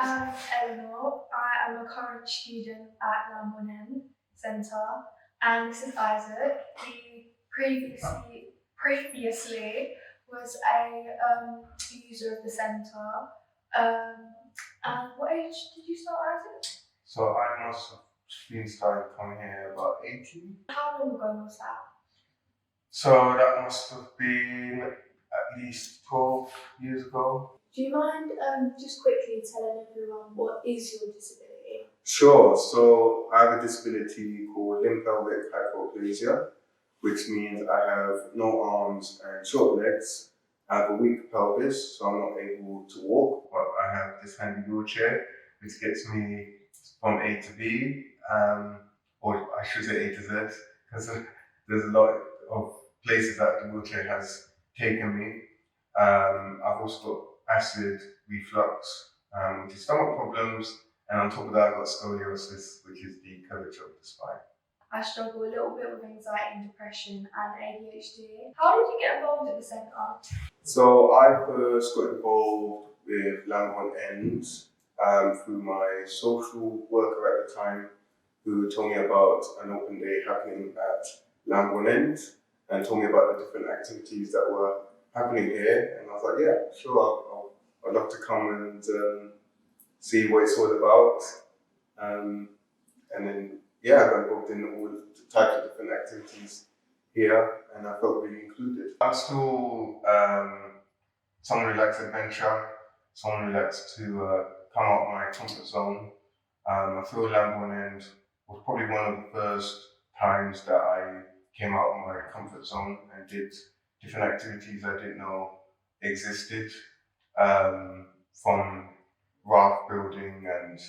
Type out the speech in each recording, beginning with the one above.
am Eleanor. I am a current student at Lambourne End Centre, and this is Isaac. He previously was a user of the centre. And what age did you start, Isaac? So I must have been started coming here about 18. How long ago was that? So that must have been at least 12 years ago. Do you mind just quickly telling everyone what is your disability? Sure. So I have a disability called limb pelvic hypoplasia, which means I have no arms and short legs. I have a weak pelvis, so I'm not able to walk, but I have this handy wheelchair, which gets me from A to B, or I should say A to Z, because there's a lot of places that the wheelchair has taken me. I've also got acid reflux, which is stomach problems, and on top of that I've got scoliosis, which is the curvature of the spine. I struggle a little bit with anxiety and depression and ADHD. How did you get involved at the centre? So I first got involved with Lambourne End through my social worker at the time, who told me about an open day happening at Lambourne End and told me about the different activities that were happening here. And I was like, yeah, sure, I'd love to come and see what it's all about. And then, yeah, I got involved in all the types of different activities here, and I felt really included. I'm still someone who likes adventure, someone who likes to come out of my comfort zone. I feel Lambourne End was probably one of the first times that I came out of my comfort zone and did different activities I didn't know existed, from raft building and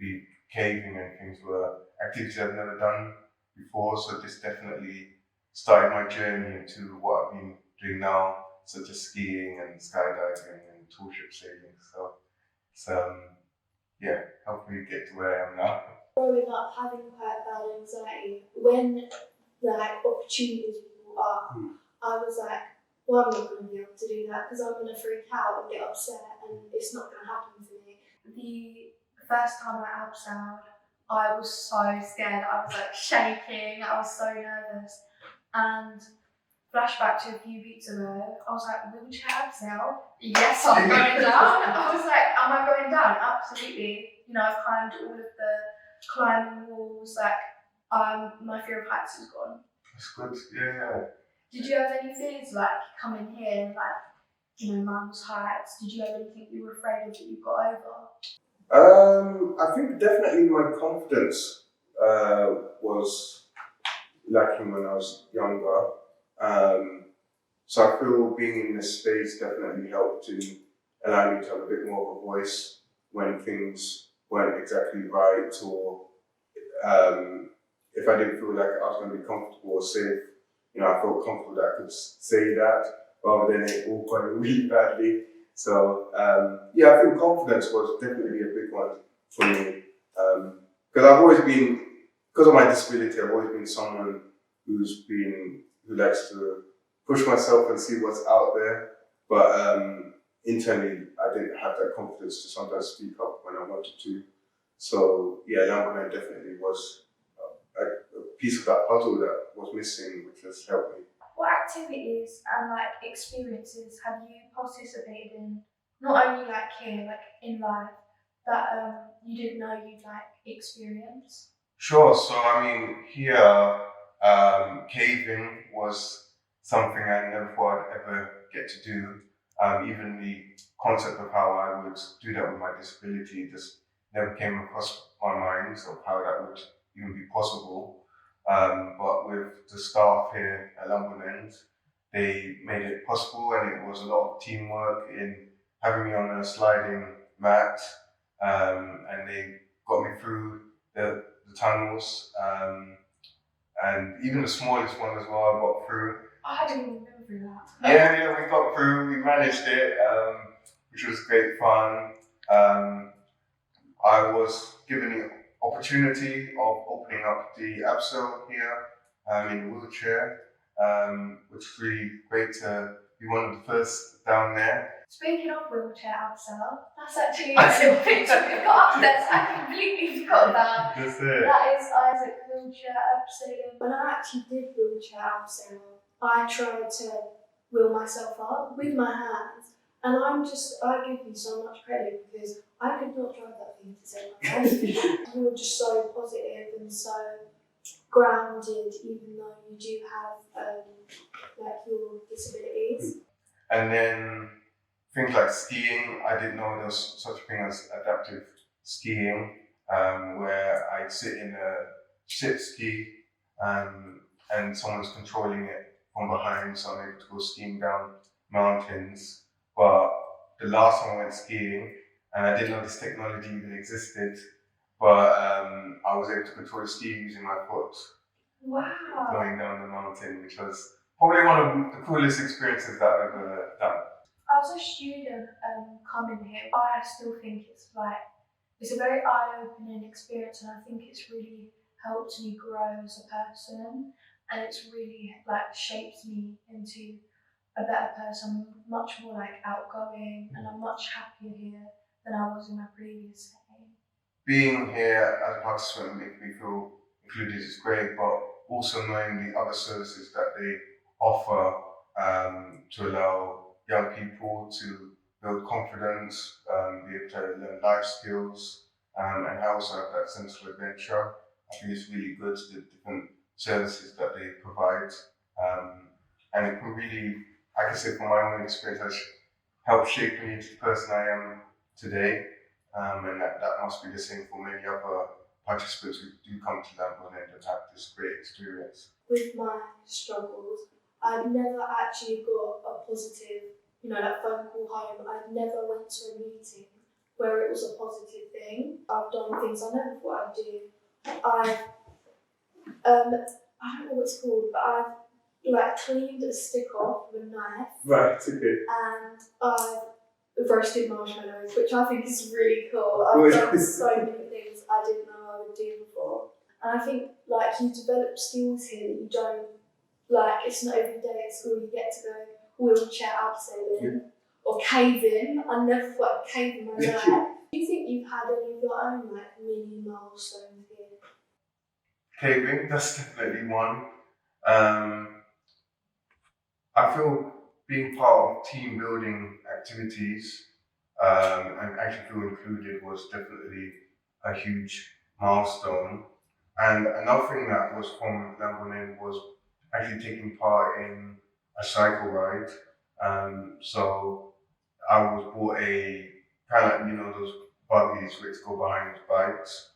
the caving and things were activities I've never done before, so this definitely started my journey into what I've been doing now, such as skiing and skydiving and tall ship sailing. So it's helped me get to where I am now. Growing up having quite bad anxiety, when opportunities were brought up, I was like, well, I'm not going to be able to do that because I'm going to freak out and get upset and it's not going to happen for me. The first time I abseiled, I was so scared. I was like shaking, I was so nervous. And flashback to a few weeks ago, I was like, wheelchair abseil? Yes, I'm going down. I was like, am I going down? Absolutely. I've climbed all of the climbing walls, my fear of heights is gone. That's good, yeah. Did you have any fears coming here, Mum's heights? Did you have anything you were afraid of that you got over? I think definitely my confidence was lacking when I was younger. So I feel being in this space definitely helped in allowing me to have a bit more of a voice when things weren't exactly right, or if I didn't feel like I was going to be comfortable or safe, I felt comfortable that I could say that rather than it all going really badly. So I think confidence was definitely a big one for me, because because of my disability, I've always been someone who likes to push myself and see what's out there, but internally I didn't have that confidence to sometimes speak up when I wanted to. So Lambourne End definitely was a piece of that puzzle that was missing, which has helped me. What activities and experiences have you participated in, not only here, in life, that you didn't know you'd experience? Sure. So here, caving was something I never thought I'd ever get to do. Even the concept of how I would do that with my disability just never came across my mind of how that would even be possible. But with the staff here at Lambourne End, they made it possible, and it was a lot of teamwork in having me on a sliding mat, and they got me through the tunnels, and even the smallest one as well I got through. I didn't even go through that. Yeah, we got through, we managed it, which was great fun. I was given the opportunity of opening up the abseil here in a wheelchair, which is really great to be one of the first down there. Speaking of wheelchair abseil, that's actually a little picture we've got up there. I completely forgot about. That's it. That is Isaac wheelchair abseiling. When I actually did wheelchair abseil, I tried to wheel myself up with my hands, and I give you so much credit because I could not drive that thing to save my life. You were just so positive and so grounded, even though you do have your disabilities. And then things like skiing, I didn't know there was such a thing as adaptive skiing, where I sit in a sit ski and someone's controlling it from behind, so I'm able to go skiing down mountains. But the last time I went skiing, and I didn't know this technology even existed, but I was able to control the ski using my foot. Wow. Going down the mountain, which was probably one of the coolest experiences that I've ever done. As a student coming here, I still think it's a very eye-opening experience, and I think it's really helped me grow as a person, and it's really shaped me into a better person. I'm much more outgoing, and I'm much happier here than I was in my previous setting. Being here as a participant makes me feel included is great, but also knowing the other services that they offer to allow young people to build confidence, be able to learn life skills, and also have that sense of adventure. I think it's really good, the different services that they provide. And it can really, I can say from my own experience, has helped shape me into the person I am today. And that must be the same for many other participants who do come to Lambourne End and have this great experience. With my struggles, I've never actually got a positive, phone call home. I've never went to a meeting where it was a positive thing. I've done things I never thought I'd do. I don't know what it's called, but I've cleaned a stick off with a knife. Right, okay. And I've roasted marshmallows, which I think is really cool. I've done so many things I didn't know I would do before. And I think you develop skills here that you don't, it's not every day at school you get to go wheelchair abseiling or caving. I never thought I'd cave in my life. Do you think you've had any of your own mini milestones here? Caving, that's definitely one. I feel being part of team building activities and actually feel included was definitely a huge milestone. And another thing that was from Lambourne End was actually taking part in a cycle ride. So I was bought a kind of those buggies which go behind bikes.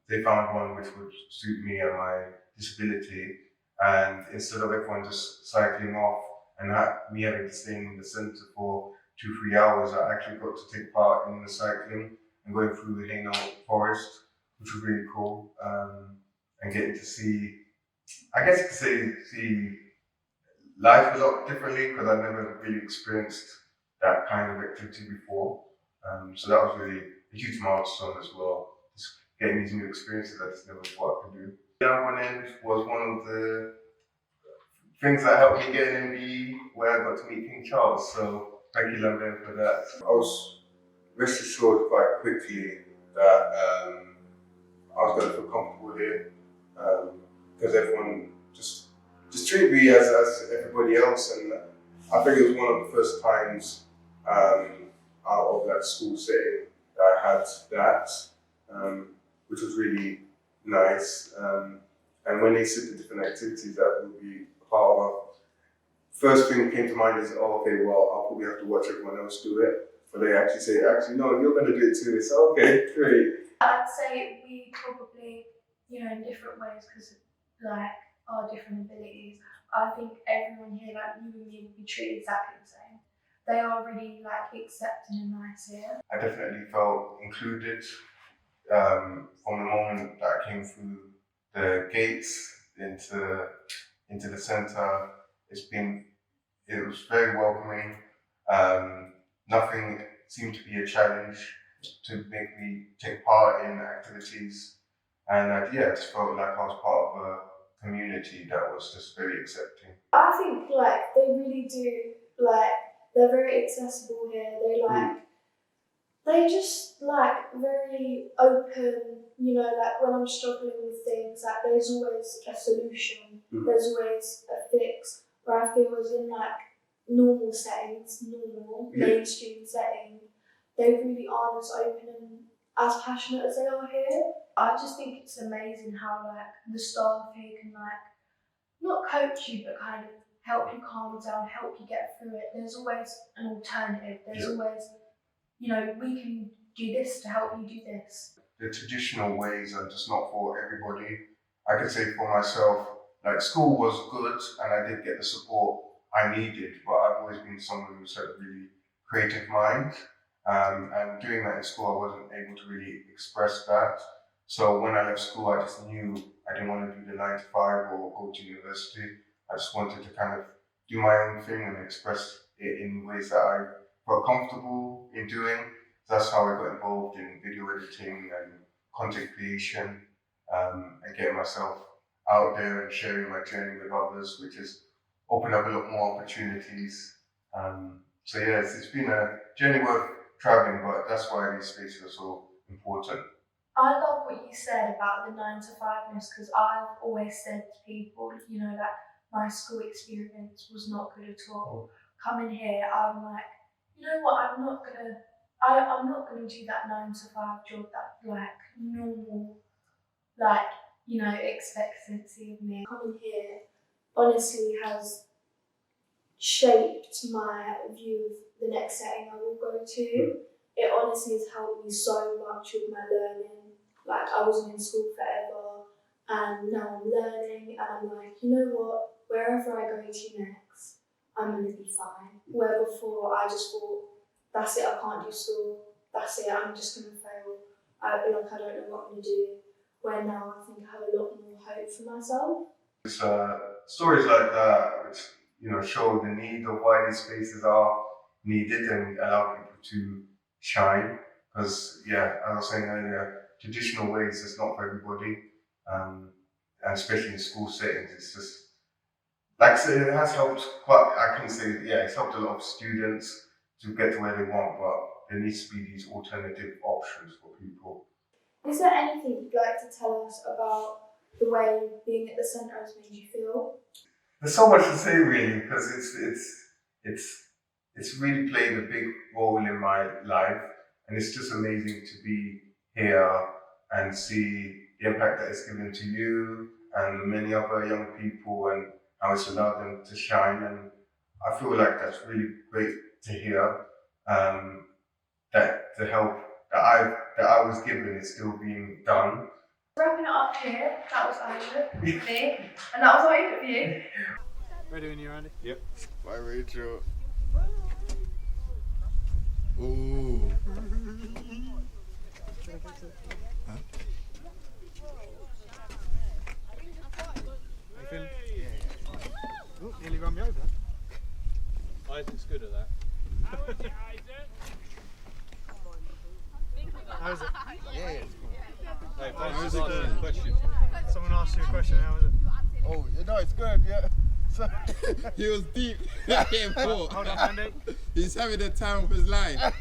They found one which would suit me and my disability, and instead of everyone just cycling off and me having to stay in the centre for 2-3 hours, I actually got to take part in the cycling and going through the Hainault forest, which was really cool, and getting to see, I guess you could say, see life a lot differently, because I've never really experienced that kind of activity before. So that was really a huge milestone as well, just getting these new experiences I just never thought I could do. Lambourne End was one of the things that helped me get an MBE, where I got to meet King Charles, so thank you Lambourne for that. I was rest assured quite quickly that I was going to feel comfortable here, because everyone just treated me as everybody else, and I think it was one of the first times out of that school setting that I had that, which was really nice. And when they said the different activities that would be part of, first thing that came to mind is, oh, okay, well, I'll probably have to watch everyone else do it. But they actually say, no, you're going to do it too. It's okay, great. I'd say we probably, in different ways, because our different abilities. I think everyone here, you and me, would be treated exactly the same. They are really accepting and nice here. I definitely felt included from the moment that I came through the gates into the centre. It was very welcoming. Nothing seemed to be a challenge to make me take part in activities, and I just felt like I was part of a community that was just very accepting. I think they really do they're very accessible here. They just like very open, you know, like when I'm struggling with things, like there's always a solution, there's always a fix. Where I feel as in like normal settings, mainstream setting, they really aren't as open and as passionate as they are here. I just think it's amazing how like the staff here can like not coach you but kind of help you calm down, help you get through it. There's always an alternative. There's always, you know, we can do this to help you do this. The traditional ways are just not for everybody. I can say for myself, like school was good and I did get the support I needed, but I've always been someone who's had a really creative mind. And doing that in school, I wasn't able to really express that. So when I left school, I just knew I didn't want to do the 9 to 5 or go to university. I just wanted to kind of do my own thing and express it in ways that I felt comfortable in doing. That's how I got involved in video editing and content creation, and getting myself out there and sharing my journey with others, which has opened up a lot more opportunities. So yes, it's been a journey worth traveling, but that's why these spaces are so important. I love what you said about the 9 to 5ness, because I've always said to people, you know, that my school experience was not good at all. Coming here, I'm like, you know what, I'm not gonna do that 9 to 5 job, that like normal, like, you know, expectancy of me. Coming here honestly has shaped my view of the next setting I will go to. It honestly has helped me so much with my learning. Like, I wasn't in school forever, and now I'm learning, and I'm like, you know what, wherever I go to next, I'm gonna be fine. Where before I just thought, that's it, I can't do school, that's it, I'm just gonna fail. I don't know what I'm gonna do. Where now I think I have a lot more hope for myself. It's stories like that which, you know, show the need of why these spaces are needed and allow people to shine. Because yeah, as I was saying earlier, traditional ways is not for everybody, and especially in school settings, it's just like I said, it has helped quite. I can say it's helped a lot of students to get to where they want, but there needs to be these alternative options for people. Is there anything you'd like to tell us about the way being at the centre has made you feel? There's so much to say really, because it's really played a big role in my life, and it's just amazing to be here and see the impact that it's given to you and many other young people, and how it's allowed them to shine. And I feel like that's really great to hear, that the help that I was given is still being done. Wrapping it up here, that was Isaac, me, and that was our interview. Ready when you're ready? Yep. Bye, Rachel. Ooh. Huh? Nathan? Oh, nearly run me over. Isaac's good at that. How is it? Yeah. Hey, How's it ask going? you a question. Someone asked you a question, how is it? Oh, you know, it's good, yeah. So he was deep. Hold on, Andy. He's having the time of his life.